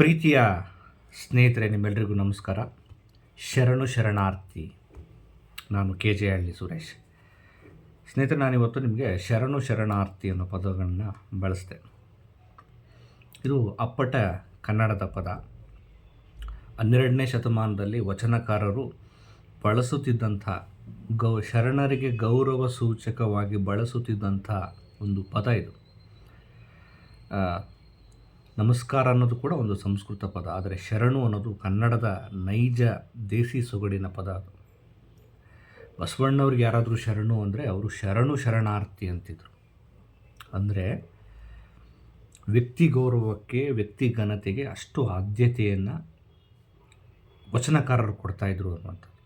ಪ್ರೀತಿಯ ಸ್ನೇಹಿತರೆ, ನಿಮ್ಮೆಲ್ಲರಿಗೂ ನಮಸ್ಕಾರ. ಶರಣು ಶರಣಾರ್ಥಿ. ನಾನು KJ ಹಳ್ಳಿ ಸುರೇಶ್. ಸ್ನೇಹಿತರೆ, ನಾನಿವತ್ತು ನಿಮಗೆ ಶರಣು ಶರಣಾರ್ಥಿ ಅನ್ನೋ ಪದಗಳನ್ನು ಬಳಸಿದೆ. ಇದು ಅಪ್ಪಟ ಕನ್ನಡದ ಪದ. 12ನೇ ಶತಮಾನದಲ್ಲಿ ವಚನಕಾರರು ಬಳಸುತ್ತಿದ್ದಂಥ ಶರಣರಿಗೆ ಗೌರವ ಸೂಚಕವಾಗಿ ಬಳಸುತ್ತಿದ್ದಂಥ ಒಂದು ಪದ ಇದು. ನಮಸ್ಕಾರ ಅನ್ನೋದು ಕೂಡ ಒಂದು ಸಂಸ್ಕೃತ ಪದ, ಆದರೆ ಶರಣು ಅನ್ನೋದು ಕನ್ನಡದ ನೈಜ ದೇಸಿ ಸೊಗಡಿನ ಪದ. ಅದು ಬಸವಣ್ಣವ್ರಿಗೆ ಯಾರಾದರೂ ಶರಣು ಅಂದರೆ ಅವರು ಶರಣು ಶರಣಾರ್ಥಿ ಅಂತಿದ್ರು. ಅಂದರೆ ವ್ಯಕ್ತಿ ಗೌರವಕ್ಕೆ, ವ್ಯಕ್ತಿ ಘನತೆಗೆ ಅಷ್ಟು ಆದ್ಯತೆಯನ್ನು ವಚನಕಾರರು ಕೊಡ್ತಾಯಿದ್ರು ಅನ್ನುವಂಥದ್ದು.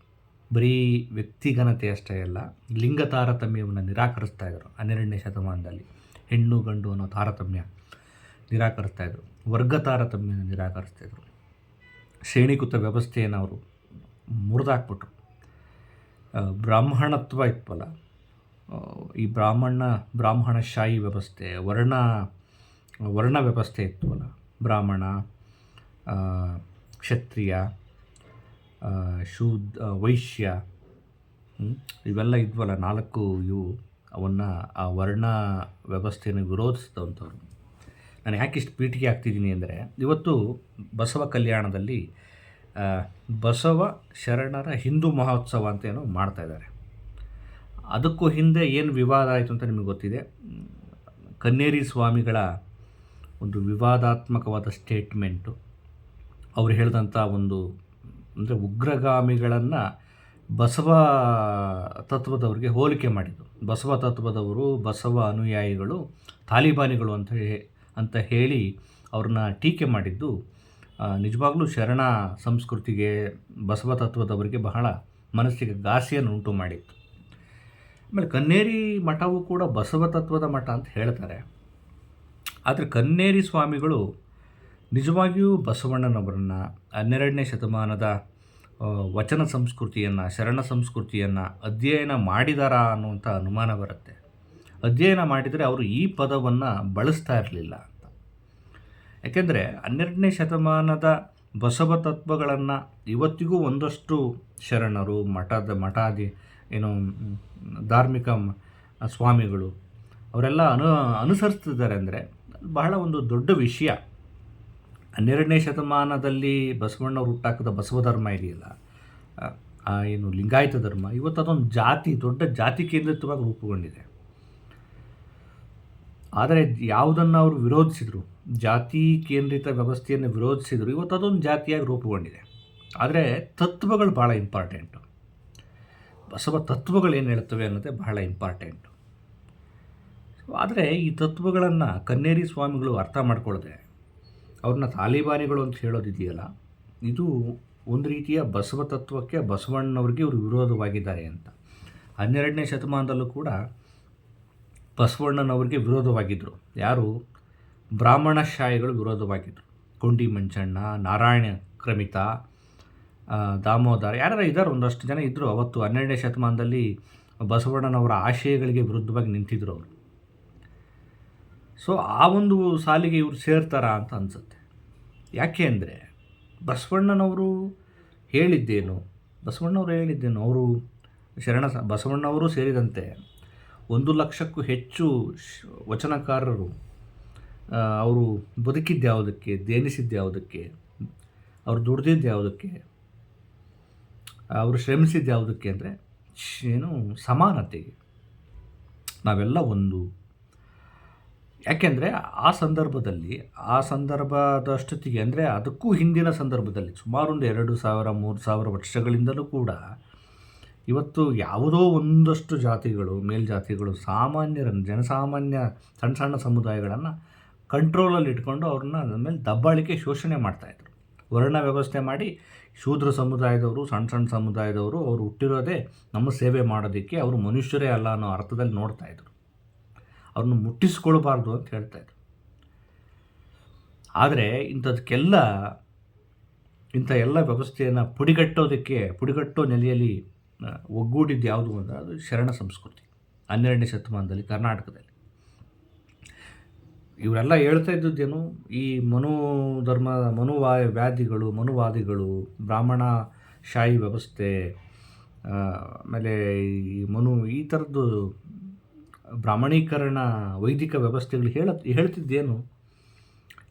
ಬರೀ ವ್ಯಕ್ತಿ ಘನತೆ ಅಷ್ಟೇ ಅಲ್ಲ, ಲಿಂಗ ತಾರತಮ್ಯವನ್ನು ನಿರಾಕರಿಸ್ತಾ ಇದ್ರು 12ನೇ ಶತಮಾನದಲ್ಲಿ. ಹೆಣ್ಣು ಗಂಡು ಅನ್ನೋ ತಾರತಮ್ಯ ನಿರಾಕರಿಸ್ತಾಯಿದ್ರು, ವರ್ಗ ತಾರತಮ್ಯನ ನಿರಾಕರಿಸ್ತಾಯಿದ್ರು, ಶ್ರೇಣೀಕೃತ ವ್ಯವಸ್ಥೆಯನ್ನು ಅವರು ಮುರಿದಾಕ್ಬಿಟ್ರು. ಬ್ರಾಹ್ಮಣತ್ವ ಇತ್ತಲ್ಲ, ಈ ಬ್ರಾಹ್ಮಣಶಾಹಿ ವ್ಯವಸ್ಥೆ, ವರ್ಣ ವ್ಯವಸ್ಥೆ ಇತ್ತಲ್ಲ, ಬ್ರಾಹ್ಮಣ, ಕ್ಷತ್ರಿಯ, ವೈಶ್ಯ, ಇವೆಲ್ಲ ಇದ್ವಲ್ಲ 4 ಇವು. ಅವನ್ನು ಆ ವರ್ಣ ವ್ಯವಸ್ಥೆಯನ್ನು ವಿರೋಧಿಸಿದಂಥವ್ರು. ನಾನು ಯಾಕೆ ಇಷ್ಟು ಪೀಠಿಗೆ ಆಗ್ತಿದ್ದೀನಿ ಅಂದರೆ, ಇವತ್ತು ಬಸವ ಕಲ್ಯಾಣದಲ್ಲಿ ಬಸವ ಶರಣರ ಹಿಂದೂ ಮಹೋತ್ಸವ ಅಂತ ಏನೋ ಮಾಡ್ತಾಯಿದ್ದಾರೆ. ಅದಕ್ಕೂ ಹಿಂದೆ ಏನು ವಿವಾದ ಆಯಿತು ಅಂತ ನಿಮಗೆ ಗೊತ್ತಿದೆ. ಕನ್ನೇರಿ ಸ್ವಾಮಿಗಳ ಒಂದು ವಿವಾದಾತ್ಮಕವಾದ ಸ್ಟೇಟ್ಮೆಂಟು, ಅವರು ಹೇಳಿದಂಥ ಒಂದು ಅಂದರೆ ಉಗ್ರಗಾಮಿಗಳನ್ನು ಬಸವ ತತ್ವದವ್ರಿಗೆ ಹೋಲಿಕೆ ಮಾಡಿದ್ದು. ಬಸವ ತತ್ವದವರು, ಬಸವ ಅನುಯಾಯಿಗಳು ತಾಲಿಬಾನಿಗಳು ಅಂತ ಹೇಳಿ ಅವ್ರನ್ನ ಟೀಕೆ ಮಾಡಿದ್ದು ನಿಜವಾಗ್ಲೂ ಶರಣ ಸಂಸ್ಕೃತಿಗೆ, ಬಸವ ತತ್ವದವರಿಗೆ ಬಹಳ ಮನಸ್ಸಿಗೆ ಘಾಸಿಯನ್ನು ಉಂಟು ಮಾಡಿತ್ತು. ಆಮೇಲೆ ಕನ್ನೇರಿ ಮಠವು ಕೂಡ ಬಸವ ತತ್ವದ ಮಠ ಅಂತ ಹೇಳ್ತಾರೆ. ಆದರೆ ಕನ್ನೇರಿ ಸ್ವಾಮಿಗಳು ನಿಜವಾಗಿಯೂ ಬಸವಣ್ಣನವರನ್ನು 12ನೇ ಶತಮಾನದ ವಚನ ಸಂಸ್ಕೃತಿಯನ್ನು, ಶರಣ ಸಂಸ್ಕೃತಿಯನ್ನು ಅಧ್ಯಯನ ಮಾಡಿದಾರಾ ಅನ್ನುವಂಥ ಅನುಮಾನ ಬರುತ್ತೆ. ಅಧ್ಯಯನ ಮಾಡಿದರೆ ಅವರು ಈ ಪದವನ್ನು ಬಳಸ್ತಾ ಇರಲಿಲ್ಲ ಅಂತ. ಯಾಕೆಂದರೆ 12ನೇ ಶತಮಾನದ ಬಸವ ತತ್ವಗಳನ್ನು ಇವತ್ತಿಗೂ ಒಂದಷ್ಟು ಶರಣರು, ಮಠಾದಿ ಧಾರ್ಮಿಕ ಸ್ವಾಮಿಗಳು ಅವರೆಲ್ಲ ಅನುಸರಿಸ್ತಿದ್ದಾರೆ. ಅಂದರೆ ಬಹಳ ಒಂದು ದೊಡ್ಡ ವಿಷಯ. 12ನೇ ಶತಮಾನದಲ್ಲಿ ಬಸವಣ್ಣವ್ರು ಹುಟ್ಟಾಕಿದ ಬಸವ ಧರ್ಮ ಇದೆಯಲ್ಲ, ಲಿಂಗಾಯತ ಧರ್ಮ, ಇವತ್ತು ಅದೊಂದು ದೊಡ್ಡ ಜಾತಿ ಕೇಂದ್ರಿತವಾಗಿ ರೂಪುಗೊಂಡಿದೆ. ಆದರೆ ಯಾವುದನ್ನು ಅವರು ವಿರೋಧಿಸಿದರು, ಜಾತಿ ಕೇಂದ್ರಿತ ವ್ಯವಸ್ಥೆಯನ್ನು ವಿರೋಧಿಸಿದರು, ಇವತ್ತು ಅದೊಂದು ಜಾತಿಯಾಗಿ ರೂಪುಗೊಂಡಿದೆ. ಆದರೆ ತತ್ವಗಳು ಭಾಳ ಇಂಪಾರ್ಟೆಂಟು. ಬಸವ ತತ್ವಗಳು ಏನು ಹೇಳ್ತವೆ ಅನ್ನೋದೇ ಬಹಳ ಇಂಪಾರ್ಟೆಂಟು. ಆದರೆ ಈ ತತ್ವಗಳನ್ನು ಕನ್ನೇರಿ ಸ್ವಾಮಿಗಳು ಅರ್ಥ ಮಾಡ್ಕೊಳ್ಳದೆ ಅವ್ರನ್ನ ತಾಲಿಬಾನಿಗಳು ಅಂತ ಹೇಳೋದಿದೆಯಲ್ಲ, ಇದು ಒಂದು ರೀತಿಯ ಬಸವ ತತ್ವಕ್ಕೆ, ಬಸವಣ್ಣವ್ರಿಗೆ ಇವರು ವಿರೋಧವಾಗಿದ್ದಾರೆ ಅಂತ. 12ನೇ ಶತಮಾನದಲ್ಲೂ ಕೂಡ ಬಸವಣ್ಣನವ್ರಿಗೆ ವಿರೋಧವಾಗಿದ್ದರು. ಯಾರು? ಬ್ರಾಹ್ಮಣಶಾಹಿಗಳು ವಿರೋಧವಾಗಿದ್ದರು. ಕೊಂಡಿ ಮಂಚಣ್ಣ, ನಾರಾಯಣ ಕ್ರಮಿತ, ದಾಮೋದರ, ಯಾರ್ಯಾರು ಇದ್ದಾರೆ, ಒಂದಷ್ಟು ಜನ ಇದ್ದರು ಅವತ್ತು 12ನೇ ಶತಮಾನದಲ್ಲಿ ಬಸವಣ್ಣನವರ ಆಶಯಗಳಿಗೆ ವಿರುದ್ಧವಾಗಿ ನಿಂತಿದ್ದರು ಅವರು. ಸೊ ಆ ಒಂದು ಸಾಲಿಗೆ ಇವರು ಸೇರ್ತಾರಾ ಅಂತ ಅನಿಸುತ್ತೆ. ಯಾಕೆ ಅಂದರೆ ಬಸವಣ್ಣನವರು ಹೇಳಿದ್ದೇನು, ಅವರು ಬಸವಣ್ಣವರು ಸೇರಿದಂತೆ 1 ಲಕ್ಷಕ್ಕೂ ಹೆಚ್ಚು ವಚನಕಾರರು ಅವರು ಬದುಕಿದ್ದು ಯಾವುದಕ್ಕೆ, ದೇಣಿಸಿದ್ದು ಯಾವುದಕ್ಕೆ, ಅವರು ದುಡ್ದಿದ್ದು ಯಾವುದಕ್ಕೆ, ಅವರು ಶ್ರಮಿಸಿದ್ದು ಯಾವುದಕ್ಕೆ ಅಂದರೆ ಸಮಾನತೆಗೆ. ನಾವೆಲ್ಲ ಒಂದು. ಯಾಕೆಂದರೆ ಆ ಸಂದರ್ಭದಷ್ಟೊತ್ತಿಗೆ ಅಂದರೆ ಅದಕ್ಕೂ ಹಿಂದಿನ ಸಂದರ್ಭದಲ್ಲಿ ಸುಮಾರು ಒಂದು 2000-3000 ವರ್ಷಗಳಿಂದಲೂ ಕೂಡ ಇವತ್ತು ಯಾವುದೋ ಒಂದಷ್ಟು ಜಾತಿಗಳು, ಮೇಲ್ಜಾತಿಗಳು ಜನಸಾಮಾನ್ಯ ಸಣ್ಣ ಸಮುದಾಯಗಳನ್ನು ಕಂಟ್ರೋಲಲ್ಲಿ ಇಟ್ಕೊಂಡು ಅವ್ರನ್ನ ಮೇಲೆ ದಬ್ಬಾಳಿಕೆ, ಶೋಷಣೆ ಮಾಡ್ತಾಯಿದ್ರು. ವರ್ಣ ವ್ಯವಸ್ಥೆ ಮಾಡಿ ಶೂದ್ರ ಸಮುದಾಯದವರು, ಸಣ್ಣ ಸಮುದಾಯದವರು ಅವರು ಹುಟ್ಟಿರೋದೇ ನಮ್ಮ ಸೇವೆ ಮಾಡೋದಕ್ಕೆ, ಅವರು ಮನುಷ್ಯರೇ ಅಲ್ಲ ಅನ್ನೋ ಅರ್ಥದಲ್ಲಿ ನೋಡ್ತಾಯಿದ್ರು. ಅವ್ರನ್ನ ಮುಟ್ಟಿಸ್ಕೊಳ್ಬಾರ್ದು ಅಂತ ಹೇಳ್ತಾಯಿದ್ರು. ಆದರೆ ಇಂಥ ಎಲ್ಲ ವ್ಯವಸ್ಥೆಯನ್ನು ಪುಡಿಗಟ್ಟೋ ನೆಲೆಯಲ್ಲಿ ಒಗ್ಗೂಡಿದ್ದು ಯಾವುದು ಅಂದರೆ ಅದು ಶರಣ ಸಂಸ್ಕೃತಿ. 12ನೇ ಶತಮಾನದಲ್ಲಿ ಕರ್ನಾಟಕದಲ್ಲಿ ಇವರೆಲ್ಲ ಹೇಳ್ತಾ ಇದ್ದದ್ದೇನು, ಈ ಧರ್ಮ ಮನುವಾದಿಗಳು, ಬ್ರಾಹ್ಮಣಶಾಹಿ ವ್ಯವಸ್ಥೆ, ಆಮೇಲೆ ಈ ಈ ಥರದ್ದು ಬ್ರಾಹ್ಮಣೀಕರಣ ವೈದಿಕ ವ್ಯವಸ್ಥೆಗಳು ಹೇಳ್ತಿದ್ದೇನು,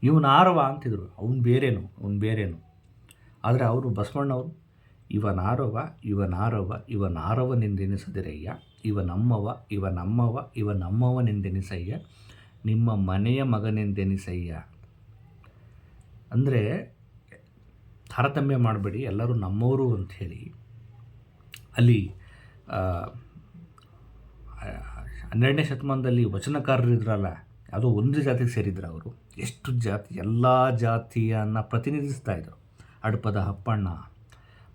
ಇವನು ಆರವ ಅಂತಿದ್ರು. ಅವನು ಬೇರೇನು. ಆದರೆ ಅವರು ಬಸವಣ್ಣವರು ಇವನಾರವನೆಂದೆನಿಸದಿರಯ್ಯ, ಇವನಮ್ಮವನೆಂದೆನಿಸಯ್ಯ, ನಿಮ್ಮ ಮನೆಯ ಮಗನೆಂದೆನಿಸಯ್ಯ. ಅಂದರೆ ತಾರತಮ್ಯ ಮಾಡಬೇಡಿ, ಎಲ್ಲರೂ ನಮ್ಮವರು ಅಂಥೇಳಿ. ಅಲ್ಲಿ 12ನೇ ಶತಮಾನದಲ್ಲಿ ವಚನಕಾರರಿದ್ರಲ್ಲ, ಯಾವುದೋ ಒಂದು ಜಾತಿಗೆ ಸೇರಿದ್ರು ಅವರು. ಎಷ್ಟು ಜಾತಿ, ಎಲ್ಲ ಜಾತಿಯನ್ನು ಪ್ರತಿನಿಧಿಸ್ತಾಯಿದ್ರು. ಅಡಪದ ಅಪ್ಪಣ್ಣ,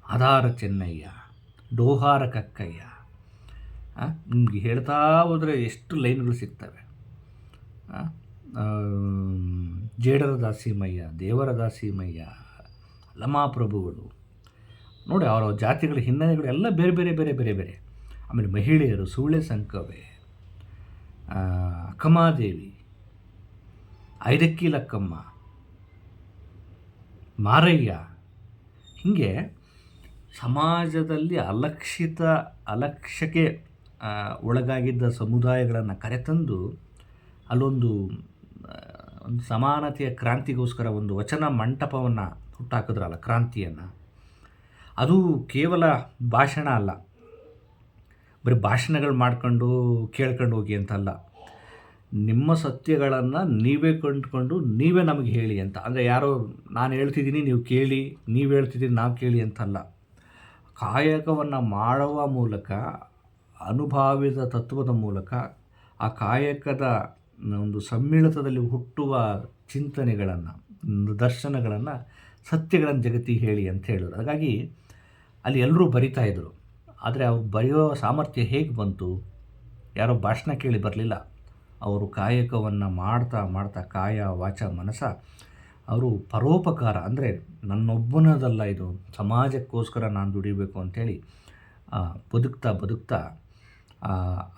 ಆಧಾರ ಚೆನ್ನಯ್ಯ, ಡೋಹಾರ ಕಕ್ಕಯ್ಯ, ನಿಮಗೆ ಹೇಳ್ತಾ ಹೋದರೆ ಎಷ್ಟು ಲೈನ್ಗಳು ಸಿಗ್ತವೆ. ಜೇಡರ ದಾಸಿಮಯ್ಯ, ದೇವರ ದಾಸಿಮಯ್ಯ, ಲಮಾಪ್ರಭುಗಳು ನೋಡಿ, ಅವರ ಜಾತಿಗಳ ಹಿನ್ನೆಲೆಗಳು ಎಲ್ಲ ಬೇರೆ ಬೇರೆ ಬೇರೆ ಬೇರೆ ಬೇರೆ. ಆಮೇಲೆ ಮಹಿಳೆಯರು, ಸೂಳೆ ಸಂಕವೆ, ಅಕ್ಕಮಾದೇವಿ, ಐದಕ್ಕಿ ಲಕ್ಕಮ್ಮ, ಮಾರಯ್ಯ, ಹೀಗೆ ಸಮಾಜದಲ್ಲಿ ಅಲಕ್ಷ್ಯಕ್ಕೆ ಒಳಗಾಗಿದ್ದ ಸಮುದಾಯಗಳನ್ನು ಕರೆತಂದು ಅಲ್ಲೊಂದು ಸಮಾನತೆಯ ಕ್ರಾಂತಿಗೋಸ್ಕರ ಒಂದು ವಚನ ಮಂಟಪವನ್ನು ಹುಟ್ಟಾಕಿದ್ರಲ್ಲ, ಕ್ರಾಂತಿಯನ್ನು. ಅದು ಕೇವಲ ಭಾಷಣ ಅಲ್ಲ, ಬರೀ ಭಾಷಣಗಳು ಮಾಡ್ಕೊಂಡು ಕೇಳ್ಕೊಂಡು ಹೋಗಿ ಅಂತಲ್ಲ, ನಿಮ್ಮ ಸತ್ಯಗಳನ್ನು ನೀವೇ ಕಂಡುಕೊಂಡು ನೀವೇ ನಮಗೆ ಹೇಳಿ ಅಂತ. ಅಂದರೆ ಯಾರೋ ನಾನು ಹೇಳ್ತಿದ್ದೀನಿ ನೀವು ಕೇಳಿ, ನೀವು ಹೇಳ್ತಿದ್ದೀನಿ ನಾವು ಕೇಳಿ ಅಂತಲ್ಲ. ಕಾಯಕವನ್ನು ಮಾಡುವ ಮೂಲಕ, ಅನುಭಾವಿತ ತತ್ವದ ಮೂಲಕ, ಆ ಕಾಯಕದ ಒಂದು ಸಮ್ಮಿಳಿತದಲ್ಲಿ ಹುಟ್ಟುವ ಚಿಂತನೆಗಳನ್ನು, ದರ್ಶನಗಳನ್ನು, ಸತ್ಯಗಳನ್ನು ಜಗತ್ತಿಗೆ ಹೇಳಿ ಅಂತ ಹೇಳೋರು. ಹಾಗಾಗಿ ಅಲ್ಲಿ ಎಲ್ಲರೂ ಬರಿತಾಯಿದ್ರು. ಆದರೆ ಅವ್ರು ಬರೆಯೋ ಸಾಮರ್ಥ್ಯ ಹೇಗೆ ಬಂತು? ಯಾರೋ ಭಾಷಣ ಕೇಳಿ ಬರಲಿಲ್ಲ. ಅವರು ಕಾಯಕವನ್ನು ಮಾಡ್ತಾ ಕಾಯ ವಾಚ ಮನಸ ಅವರು ಪರೋಪಕಾರ, ಅಂದರೆ ನನ್ನೊಬ್ಬನದಲ್ಲ ಇದು, ಸಮಾಜಕ್ಕೋಸ್ಕರ ನಾನು ದುಡಿಬೇಕು ಅಂಥೇಳಿ ಬದುಕ್ತಾ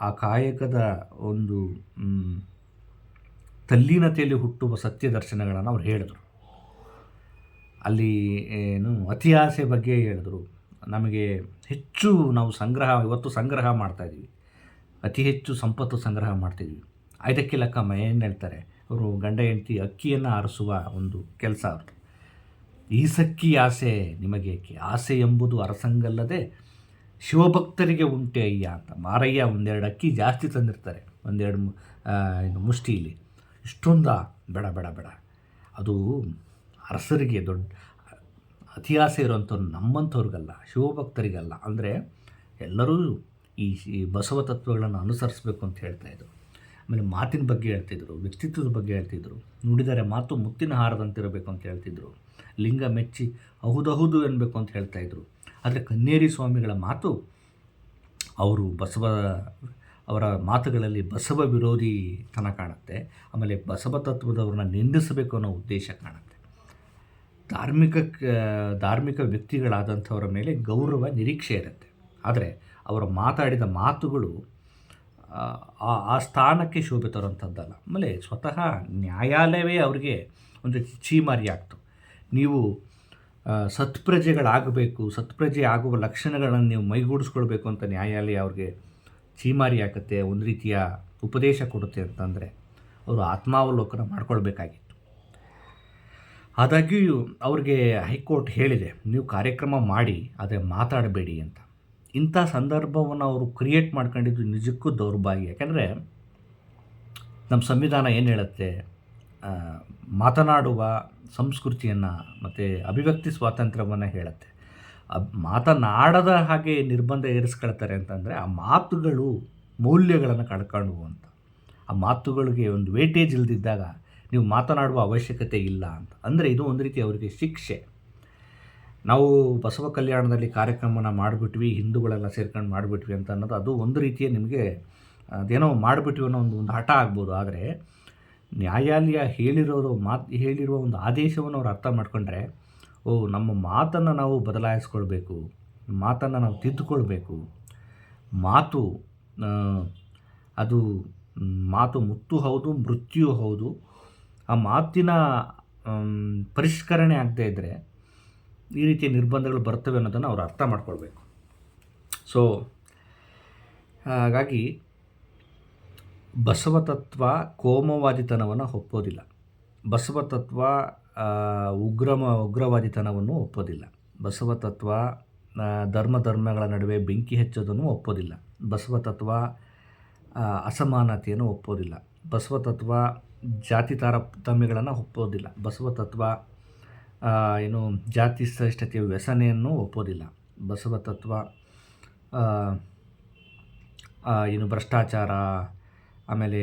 ಆ ಕಾಯಕದ ಒಂದು ತಲ್ಲೀನತೆಯಲ್ಲಿ ಹುಟ್ಟುವ ಸತ್ಯ ದರ್ಶನಗಳನ್ನು ಅವ್ರು ಹೇಳಿದ್ರು. ಅಲ್ಲಿ ಅತಿ ಆಸೆ ಬಗ್ಗೆ ಹೇಳಿದ್ರು. ನಮಗೆ ಹೆಚ್ಚು ನಾವು ಇವತ್ತು ಸಂಗ್ರಹ ಮಾಡ್ತಾಯಿದ್ದೀವಿ, ಅತಿ ಹೆಚ್ಚು ಸಂಪತ್ತು ಸಂಗ್ರಹ ಮಾಡ್ತಿದ್ವಿ. ಐದಕ್ಕೆ ಲೆಕ್ಕಮ್ಮ ಏನು ಹೇಳ್ತಾರೆ, ಅವರು ಗಂಡ ಹೆಂಡತಿ ಅಕ್ಕಿಯನ್ನು ಆರಿಸುವ ಒಂದು ಕೆಲಸ ಅವ್ರದ್ದು. ಈಸಕ್ಕಿ ಆಸೆ ನಿಮಗೇಕೆ, ಆಸೆ ಎಂಬುದು ಅರಸಂಗಲ್ಲದೆ ಶಿವಭಕ್ತರಿಗೆ ಉಂಟೆ ಅಯ್ಯ ಅಂತ. ಮಾರಯ್ಯ ಒಂದೆರಡು ಅಕ್ಕಿ ಜಾಸ್ತಿ ತಂದಿರ್ತಾರೆ, ಒಂದೆರಡು ಮುಷ್ಟಿಯಲ್ಲಿ. ಇಷ್ಟೊಂದ ಬೇಡ, ಅದು ಅರಸರಿಗೆ ದೊಡ್ಡ ಅತಿ ಆಸೆ ಇರೋವಂಥವ್ರು, ನಮ್ಮಂಥವ್ರಿಗಲ್ಲ, ಶಿವಭಕ್ತರಿಗಲ್ಲ. ಅಂದರೆ ಎಲ್ಲರೂ ಈ ಬಸವ ತತ್ವಗಳನ್ನು ಅನುಸರಿಸಬೇಕು ಅಂತ ಹೇಳ್ತಾಯಿದ್ರು. ಆಮೇಲೆ ಮಾತಿನ ಬಗ್ಗೆ ಹೇಳ್ತಿದ್ರು, ವ್ಯಕ್ತಿತ್ವದ ಬಗ್ಗೆ ಹೇಳ್ತಿದ್ರು. ನುಡಿದರೆ ಮಾತು ಮುತ್ತಿನ ಹಾರದಂತಿರಬೇಕು ಅಂತ ಹೇಳ್ತಿದ್ರು. ಲಿಂಗ ಮೆಚ್ಚಿ ಹೌದೌದು ಎನ್ನಬೇಕು ಅಂತ ಹೇಳ್ತಾಯಿದ್ರು. ಆದರೆ ಕನ್ನೇರಿ ಸ್ವಾಮಿಗಳ ಮಾತು, ಅವರ ಮಾತುಗಳಲ್ಲಿ ಬಸವ ವಿರೋಧಿತನ ಕಾಣುತ್ತೆ. ಆಮೇಲೆ ಬಸವ ತತ್ವದವ್ರನ್ನ ನಿಂದಿಸಬೇಕು ಅನ್ನೋ ಉದ್ದೇಶ ಕಾಣುತ್ತೆ. ಧಾರ್ಮಿಕ ವ್ಯಕ್ತಿಗಳಾದಂಥವರ ಮೇಲೆ ಗೌರವ, ನಿರೀಕ್ಷೆ ಇರುತ್ತೆ. ಆದರೆ ಅವರು ಮಾತಾಡಿದ ಮಾತುಗಳು ಆ ಸ್ಥಾನಕ್ಕೆ ಶೋಭೆ ತರುವಂಥದ್ದಲ್ಲ. ಆಮೇಲೆ ಸ್ವತಃ ನ್ಯಾಯಾಲಯವೇ ಅವರಿಗೆ ಒಂದು ಛೀಮಾರಿ ಆಗ್ತು. ನೀವು ಸತ್ಪ್ರಜೆ ಆಗುವ ಲಕ್ಷಣಗಳನ್ನು ನೀವು ಮೈಗೂಡಿಸ್ಕೊಳ್ಬೇಕು ಅಂತ ನ್ಯಾಯಾಲಯ ಅವ್ರಿಗೆ ಛೀಮಾರಿ ಆಗುತ್ತೆ, ಒಂದು ರೀತಿಯ ಉಪದೇಶ ಕೊಡುತ್ತೆ ಅಂತಂದರೆ ಅವರು ಆತ್ಮಾವಲೋಕನ ಮಾಡ್ಕೊಳ್ಬೇಕಾಗಿತ್ತು. ಆದಾಗ್ಯೂ ಅವ್ರಿಗೆ ಹೈಕೋರ್ಟ್ ಹೇಳಿದೆ, ನೀವು ಕಾರ್ಯಕ್ರಮ ಮಾಡಿ ಆದರೆ ಮಾತಾಡಬೇಡಿ ಅಂತ. ಇಂಥ ಸಂದರ್ಭವನ್ನು ಅವರು ಕ್ರಿಯೇಟ್ ಮಾಡ್ಕೊಂಡಿದ್ದು ನಿಜಕ್ಕೂ ದೌರ್ಭಾಗ್ಯ. ಯಾಕೆಂದರೆ ನಮ್ಮ ಸಂವಿಧಾನ ಏನು ಹೇಳುತ್ತೆ, ಮಾತನಾಡುವ ಸಂಸ್ಕೃತಿಯನ್ನು ಮತ್ತು ಅಭಿವ್ಯಕ್ತಿ ಸ್ವಾತಂತ್ರ್ಯವನ್ನು ಹೇಳುತ್ತೆ. ಮಾತನಾಡದ ಹಾಗೆ ನಿರ್ಬಂಧ ಏರಿಸ್ಕೊಳ್ತಾರೆ ಅಂತಂದರೆ ಆ ಮಾತುಗಳು ಮೌಲ್ಯಗಳನ್ನು ಕಳ್ಕೊಂಡು ಅಂತ. ಆ ಮಾತುಗಳಿಗೆ ಒಂದು ವೇಟೇಜ್ ಇಲ್ಲದಿದ್ದಾಗ ನೀವು ಮಾತನಾಡುವ ಅವಶ್ಯಕತೆ ಇಲ್ಲ ಅಂತ. ಅಂದರೆ ಇದು ಒಂದು ರೀತಿ ಅವರಿಗೆ ಶಿಕ್ಷೆ. ನಾವು ಬಸವ ಕಲ್ಯಾಣದಲ್ಲಿ ಕಾರ್ಯಕ್ರಮನ ಮಾಡಿಬಿಟ್ವಿ, ಹಿಂದೂಗಳೆಲ್ಲ ಸೇರ್ಕೊಂಡು ಮಾಡಿಬಿಟ್ವಿ ಅಂತ ಅನ್ನೋದು, ಅದು ಒಂದು ರೀತಿಯ ನಿಮಗೆ ಅದೇನೋ ಮಾಡಿಬಿಟ್ವಿ ಅನ್ನೋ ಒಂದು ಹಠ ಆಗ್ಬೋದು. ಆದರೆ ನ್ಯಾಯಾಲಯ ಹೇಳಿರುವ ಒಂದು ಆದೇಶವನ್ನು ಅವ್ರು ಅರ್ಥ ಮಾಡ್ಕೊಂಡ್ರೆ, ನಮ್ಮ ಮಾತನ್ನು ನಾವು ಬದಲಾಯಿಸ್ಕೊಳ್ಬೇಕು, ಮಾತನ್ನು ನಾವು ತಿದ್ದುಕೊಳ್ಬೇಕು. ಮಾತು ಮುತ್ತು ಹೌದು, ಮೃತ್ಯು ಹೌದು. ಆ ಮಾತಿನ ಪರಿಷ್ಕರಣೆ ಆಗದೇ ಇದ್ದರೆ ಈ ರೀತಿಯ ನಿರ್ಬಂಧಗಳು ಬರ್ತವೆ ಅನ್ನೋದನ್ನು ಅವರು ಅರ್ಥ ಮಾಡ್ಕೊಳ್ಬೇಕು. ಸೊ ಹಾಗಾಗಿ ಬಸವ ತತ್ವ ಕೋಮವಾದಿತನವನ್ನು ಒಪ್ಪೋದಿಲ್ಲ. ಬಸವ ತತ್ವ ಉಗ್ರವಾದಿತನವನ್ನು ಒಪ್ಪೋದಿಲ್ಲ. ಬಸವ ತತ್ವ ಧರ್ಮಗಳ ನಡುವೆ ಬೆಂಕಿ ಹಚ್ಚೋದನ್ನು ಒಪ್ಪೋದಿಲ್ಲ. ಬಸವ ತತ್ವ ಅಸಮಾನತೆಯನ್ನು ಒಪ್ಪೋದಿಲ್ಲ. ಬಸವ ತತ್ವ ಜಾತಿ ತಾರತಮ್ಯಗಳನ್ನು ಒಪ್ಪೋದಿಲ್ಲ. ಬಸವ ತತ್ವ ಜಾತಿ ಶ್ರೇಷ್ಠತೆಯ ವ್ಯಸನೆಯನ್ನು ಒಪ್ಪೋದಿಲ್ಲ. ಬಸವ ತತ್ವ ಭ್ರಷ್ಟಾಚಾರ, ಆಮೇಲೆ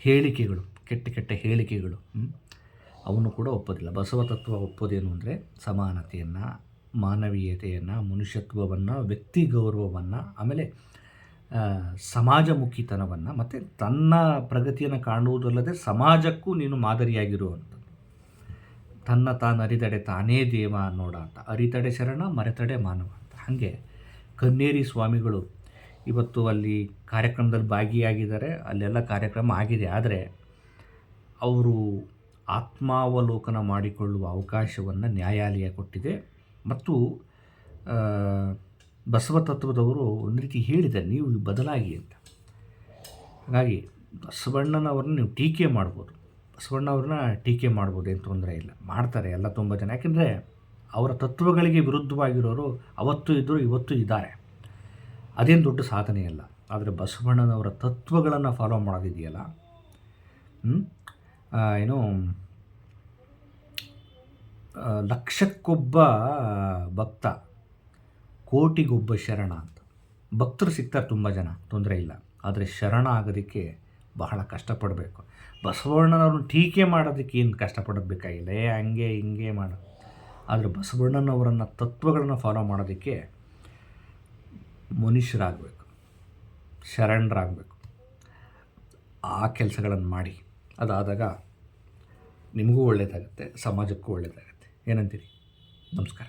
ಹೇಳಿಕೆಗಳು, ಕೆಟ್ಟ ಹೇಳಿಕೆಗಳು ಅವನ್ನು ಕೂಡ ಒಪ್ಪೋದಿಲ್ಲ. ಬಸವ ತತ್ವ ಒಪ್ಪೋದೇನು ಅಂದರೆ ಸಮಾನತೆಯನ್ನು, ಮಾನವೀಯತೆಯನ್ನು, ಮನುಷ್ಯತ್ವವನ್ನು, ವ್ಯಕ್ತಿ ಗೌರವವನ್ನು, ಆಮೇಲೆ ಸಮಾಜಮುಖಿತನವನ್ನು, ಮತ್ತು ತನ್ನ ಪ್ರಗತಿಯನ್ನು ಕಾಣುವುದಲ್ಲದೆ ಸಮಾಜಕ್ಕೂ ನೀನು ಮಾದರಿಯಾಗಿರುವಂಥದ್ದು. ತನ್ನ ತಾನು ಅರಿತಡೆ ತಾನೇ ದೇವ ನೋಡ ಅಂತ, ಅರಿತಡೆ ಶರಣ ಮರೆತಡೆ ಮಾನವ ಅಂತ. ಹಾಗೆ ಕನ್ನೇರಿ ಸ್ವಾಮಿಗಳು ಇವತ್ತು ಅಲ್ಲಿ ಕಾರ್ಯಕ್ರಮದಲ್ಲಿ ಭಾಗಿಯಾಗಿದ್ದಾರೆ, ಅಲ್ಲೆಲ್ಲ ಕಾರ್ಯಕ್ರಮ ಆಗಿದೆ. ಆದರೆ ಅವರು ಆತ್ಮಾವಲೋಕನ ಮಾಡಿಕೊಳ್ಳುವ ಅವಕಾಶವನ್ನು ನ್ಯಾಯಾಲಯ ಕೊಟ್ಟಿದೆ. ಮತ್ತು ಬಸವ ತತ್ವದವರು ಒಂದು ರೀತಿ ಹೇಳಿದ್ದಾರೆ, ನೀವು ಬದಲಾಗಿ ಅಂತ. ಹಾಗಾಗಿ ಬಸವಣ್ಣನವ್ರನ್ನ ನೀವು ಟೀಕೆ ಮಾಡ್ಬೋದು, ಬಸವಣ್ಣವ್ರನ್ನ ಟೀಕೆ ಮಾಡ್ಬೋದು, ಏನು ತೊಂದರೆ ಇಲ್ಲ, ಮಾಡ್ತಾರೆ ಎಲ್ಲ ತುಂಬ ಜನ. ಯಾಕೆಂದರೆ ಅವರ ತತ್ವಗಳಿಗೆ ವಿರುದ್ಧವಾಗಿರೋರು ಅವತ್ತು ಇದ್ದರು, ಇವತ್ತು ಇದ್ದಾರೆ. ಅದೇನು ದೊಡ್ಡ ಸಾಧನೆಯಲ್ಲ. ಆದರೆ ಬಸವಣ್ಣನವರ ತತ್ವಗಳನ್ನು ಫಾಲೋ ಮಾಡೋದಿದೆಯಲ್ಲ, ಲಕ್ಷಕ್ಕೊಬ್ಬ ಭಕ್ತ, ಕೋಟಿಗೊಬ್ಬ ಶರಣ ಅಂತ. ಭಕ್ತರು ಸಿಗ್ತಾರೆ ತುಂಬ ಜನ, ತೊಂದರೆ ಇಲ್ಲ. ಆದರೆ ಶರಣ ಆಗೋದಕ್ಕೆ ಬಹಳ ಕಷ್ಟಪಡಬೇಕು. ಬಸವಣ್ಣನವ್ರನ್ನ ಟೀಕೆ ಮಾಡೋದಕ್ಕೆ ಏನು ಕಷ್ಟಪಡೋದು ಬೇಕಾಗಿಲ್ಲ, ಹಂಗೆ ಹಿಂಗೆ ಮಾಡೋದು. ಆದರೆ ಬಸವಣ್ಣನವರನ್ನು ತತ್ವಗಳನ್ನು ಫಾಲೋ ಮಾಡೋದಕ್ಕೆ ಮನುಷ್ಯರಾಗಬೇಕು, ಶರಣರಾಗಬೇಕು. ಆ ಕೆಲಸಗಳನ್ನು ಮಾಡಿ, ಅದಾದಾಗ ನಿಮಗೂ ಒಳ್ಳೆಯದಾಗುತ್ತೆ, ಸಮಾಜಕ್ಕೂ ಒಳ್ಳೆಯದಾಗುತ್ತೆ. ಏನಂತೀರಿ? ನಮಸ್ಕಾರ.